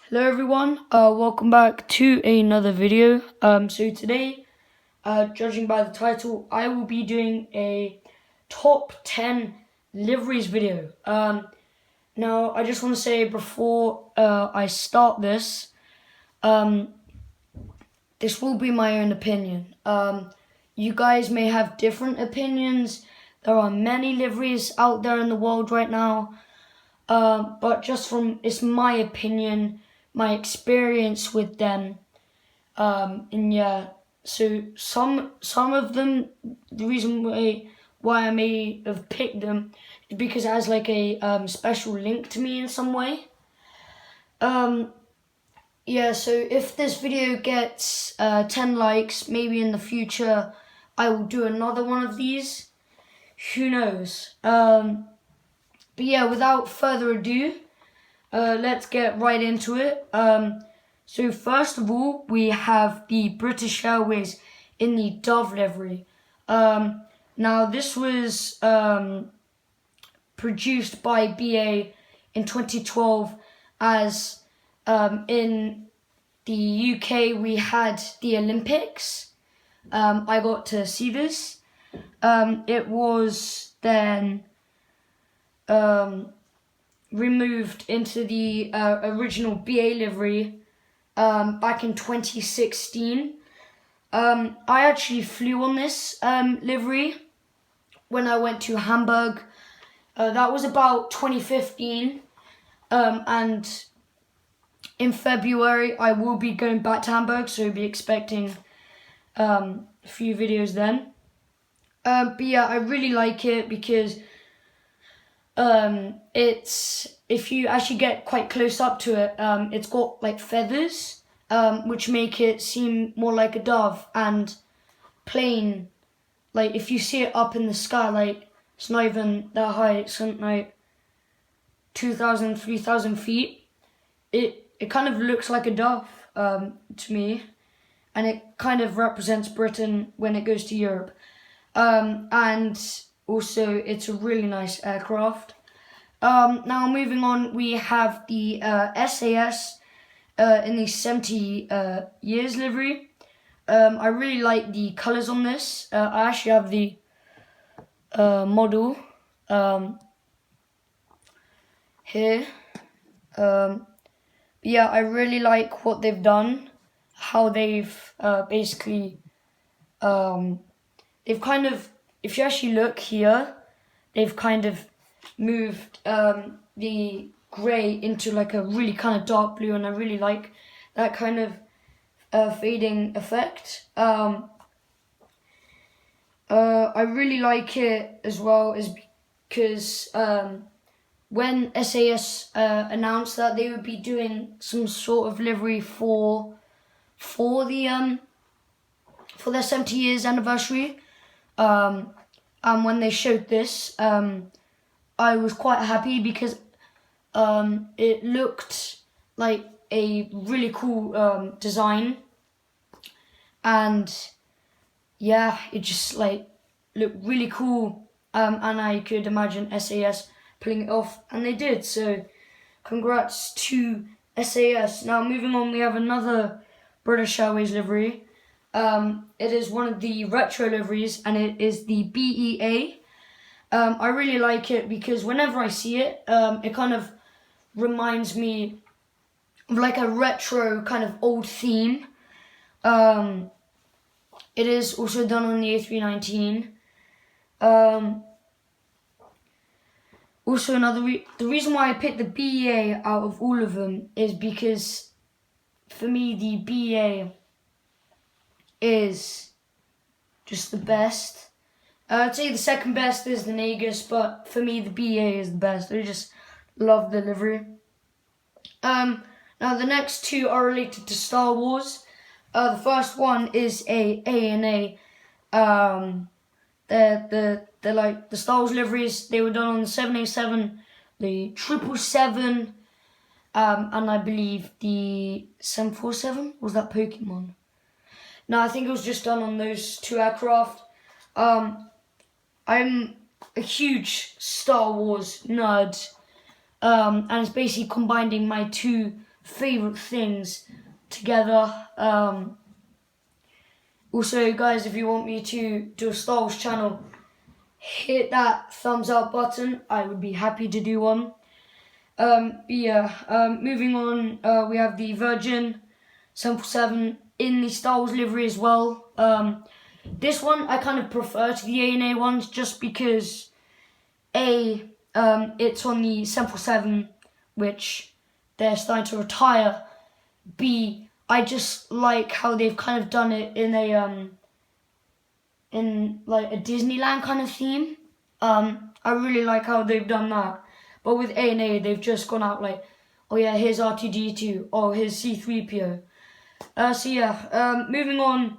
Hello everyone, welcome back to another video. So today, judging by the title, I will be doing a top 10 liveries video. Now I just want to say before I start this, this will be my own opinion. You guys may have different opinions. There are many liveries out there in the world right now. But just from, it's my opinion, my experience with them, and yeah, so some of them, the reason why I may have picked them is because it has like a special link to me in some way. Yeah, so if this video gets 10 likes, maybe in the future I will do another one of these. Who knows? But yeah, without further ado, let's get right into it. So first of all, we have the British Airways in the Dove livery. Now this was produced by BA in 2012 as in the UK we had the Olympics. I got to see this. It was then removed into the original BA livery back in 2016. I actually flew on this livery when I went to Hamburg. That was about 2015, and in February I will be going back to Hamburg, so be expecting a few videos then. But yeah, I really like it because it's, if you actually get quite close up to it, it's got like feathers, which make it seem more like a dove, and plain, like if you see it up in the sky, like it's not even that high, it's something like 2,000, 3,000 feet. It kind of looks like a dove to me, and it kind of represents Britain when it goes to Europe. And also it's a really nice aircraft. Now moving on, we have the SAS in the 70 years livery. I really like the colours on this. I actually have the model here. Yeah, I really like what they've done, how they've basically, they've kind of, if you actually look here, they've kind of moved the grey into like a really kind of dark blue, and I really like that kind of fading effect. I really like it as well is because when SAS announced that they would be doing some sort of livery for the for their 70 years anniversary, and when they showed this, I was quite happy because it looked like a really cool design, and yeah, it just like looked really cool, and I could imagine SAS pulling it off, and they did, so congrats to SAS. Now moving on, we have another British Airways livery. It is one of the retro liveries, and it is the BEA. I really like it because whenever I see it, it kind of reminds me of like a retro kind of old theme. It is also done on the A319. Also the reason why I picked the BEA out of all of them is because for me the BEA is just the best. I'd say the second best is the Negus, but for me the BEA is the best. I just love the livery. Now the next two are related to Star Wars. The first one is a ANA. They're like the Star Wars liveries. They were done on the 787, the 777, and I believe the 747. Was that Pokemon? No, I think it was just done on those two aircraft. I'm a huge Star Wars nerd. and it's basically combining my two favourite things together. Also, guys, if you want me to do a Star Wars channel, hit that thumbs up button. I would be happy to do one. Moving on, we have the Virgin 747 in the Star Wars livery as well. This one I kind of prefer to the ANA ones just because it's on the 747, which they're starting to retire. B, I just like how they've kind of done it in like a Disneyland kind of theme. I really like how they've done that. But with ANA, they've just gone out like, oh yeah, here's R2D2, oh here's C3PO. Moving on.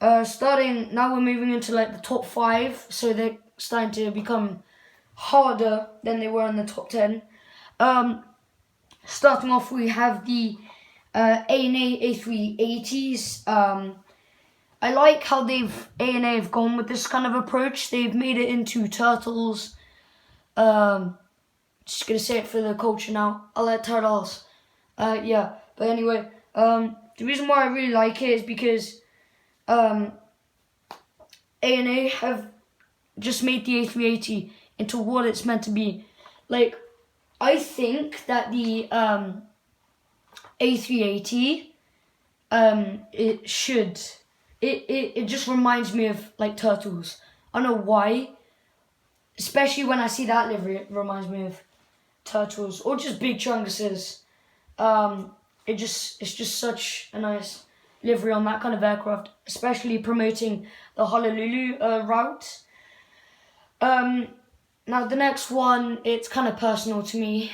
Now we're moving into like the top 5, so they're starting to become harder than they were in the top 10. Starting off, we have the ANA A380s. I like how ANA have gone with this kind of approach. They've made it into turtles. Just gonna say it for the culture now. I like turtles. But anyway, the reason why I really like it is because ANA have just made the A380 into what it's meant to be. Like, I think that the A380, it just reminds me of like turtles. I don't know why. Especially when I see that livery, it reminds me of turtles or just big chunguses. It's just such a nice livery on that kind of aircraft, especially promoting the Honolulu route. Now the next one, it's kind of personal to me.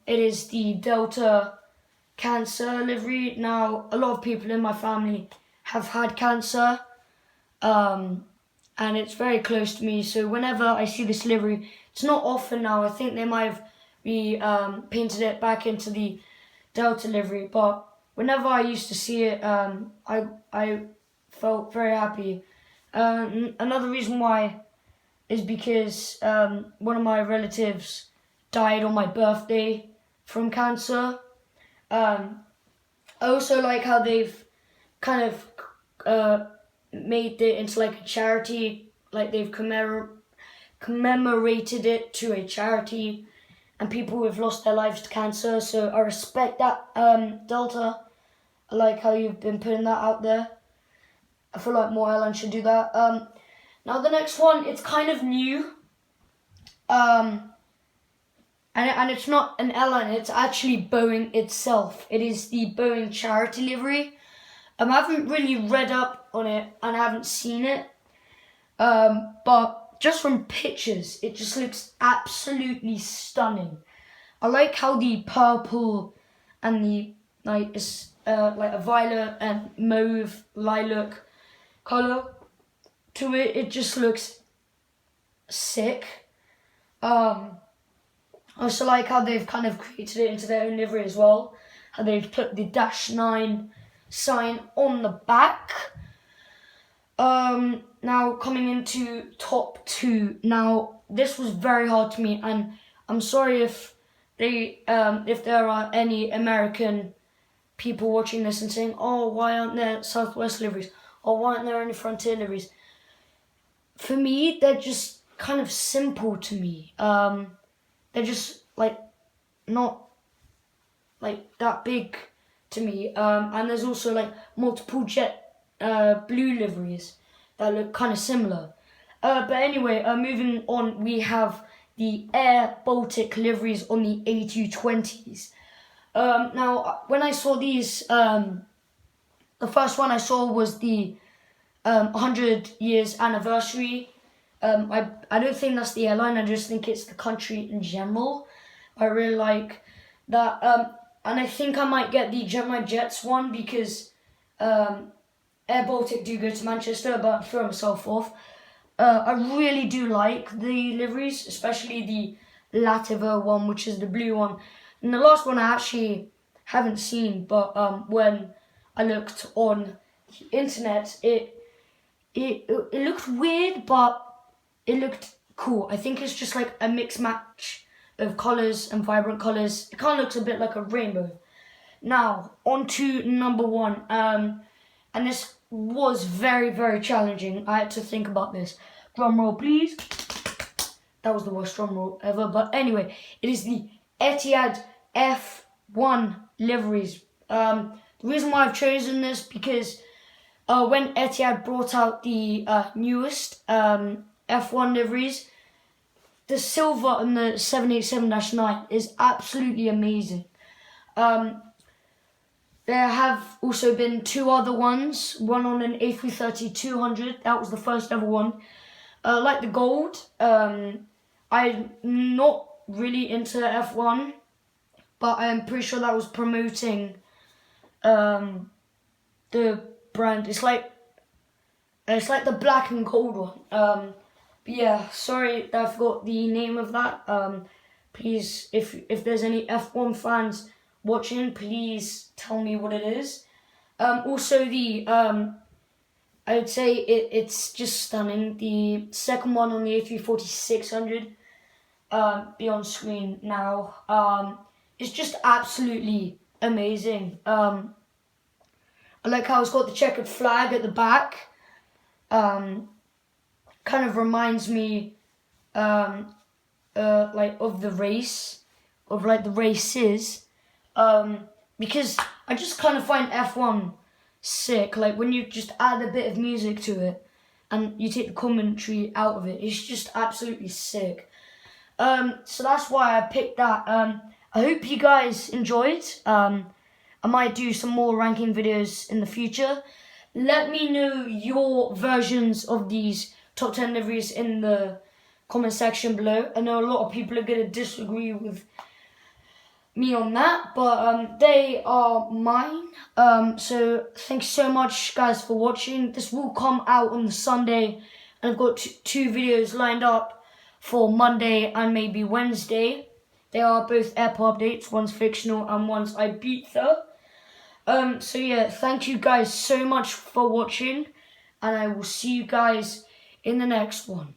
It is the Delta cancer livery. Now, a lot of people in my family have had cancer, and it's very close to me. So whenever I see this livery, it's not often now. I think they might have painted it back into the Delta livery, but whenever I used to see it, I felt very happy. Another reason why is because one of my relatives died on my birthday from cancer. I also like how they've kind of made it into like a charity, like they've commemorated it to a charity and people who have lost their lives to cancer. So I respect that, Delta. I like how you've been putting that out there. I feel like more airlines should do that. Now the next one, it's kind of new. And it's not an airline, it's actually Boeing itself. It is the Boeing charity livery. I haven't really read up on it and I haven't seen it. But just from pictures, it just looks absolutely stunning. I like how the purple and the like a violet and mauve lilac colour to it. It just looks sick. I also like how they've kind of created it into their own livery as well. How they've put the -9 sign on the back. Now coming into top 2. Now this was very hard to me, and I'm sorry if there are any American people watching this and saying, "Oh, why aren't there Southwest liveries? Or why aren't there any Frontier liveries?" For me, they're just kind of simple to me. They're just like not like that big to me. And there's also like multiple jet blue liveries that look kind of similar. But anyway, moving on, we have the Air Baltic liveries on the A220s. Now, when I saw these, the first one I saw was the 100 years anniversary. I don't think that's the airline, I just think it's the country in general. I really like that. And I think I might get the Jet My Jets one because Air Baltic do go to Manchester, but throw myself off. I really do like the liveries, especially the Lativer one, which is the blue one. And the last one I actually haven't seen, but when I looked on the internet, it looked weird, but it looked cool. I think it's just like a mix match of colours and vibrant colours. It kind of looks a bit like a rainbow. Now, on to number 1. And this was very, very challenging. I had to think about this. Drum roll, please. That was the worst drum roll ever. But anyway, it is the Etihad F1 liveries. The reason why I've chosen this because when Etihad brought out the newest F1 liveries, the silver and the 787-9 is absolutely amazing. There have also been 2 other ones, one on an A330-200, that was the first ever one. Like the gold, I'm not really into F1, but I'm pretty sure that was promoting the brand. It's like the black and gold one. But yeah, sorry that I forgot the name of that. Please, if there's any F1 fans watching, please tell me what it is. Also the I would say it's just stunning. The second one on the A340-600 be on screen now. It's just absolutely amazing. I like how it's got the checkered flag at the back. Kind of reminds me like of the race, of like the races. Because I just kind of find F1 sick. Like when you just add a bit of music to it and you take the commentary out of it, it's just absolutely sick. So that's why I picked that. I hope you guys enjoyed. I might do some more ranking videos in the future. Let me know your versions of these top 10 liveries in the comment section below. I know a lot of people are going to disagree with me on that, but they are mine. So thanks so much guys for watching. This will come out on the Sunday, and I've got 2 videos lined up for Monday and maybe Wednesday. They are both airport updates, one's fictional and one's Ibiza. So yeah, thank you guys so much for watching, and I will see you guys in the next one.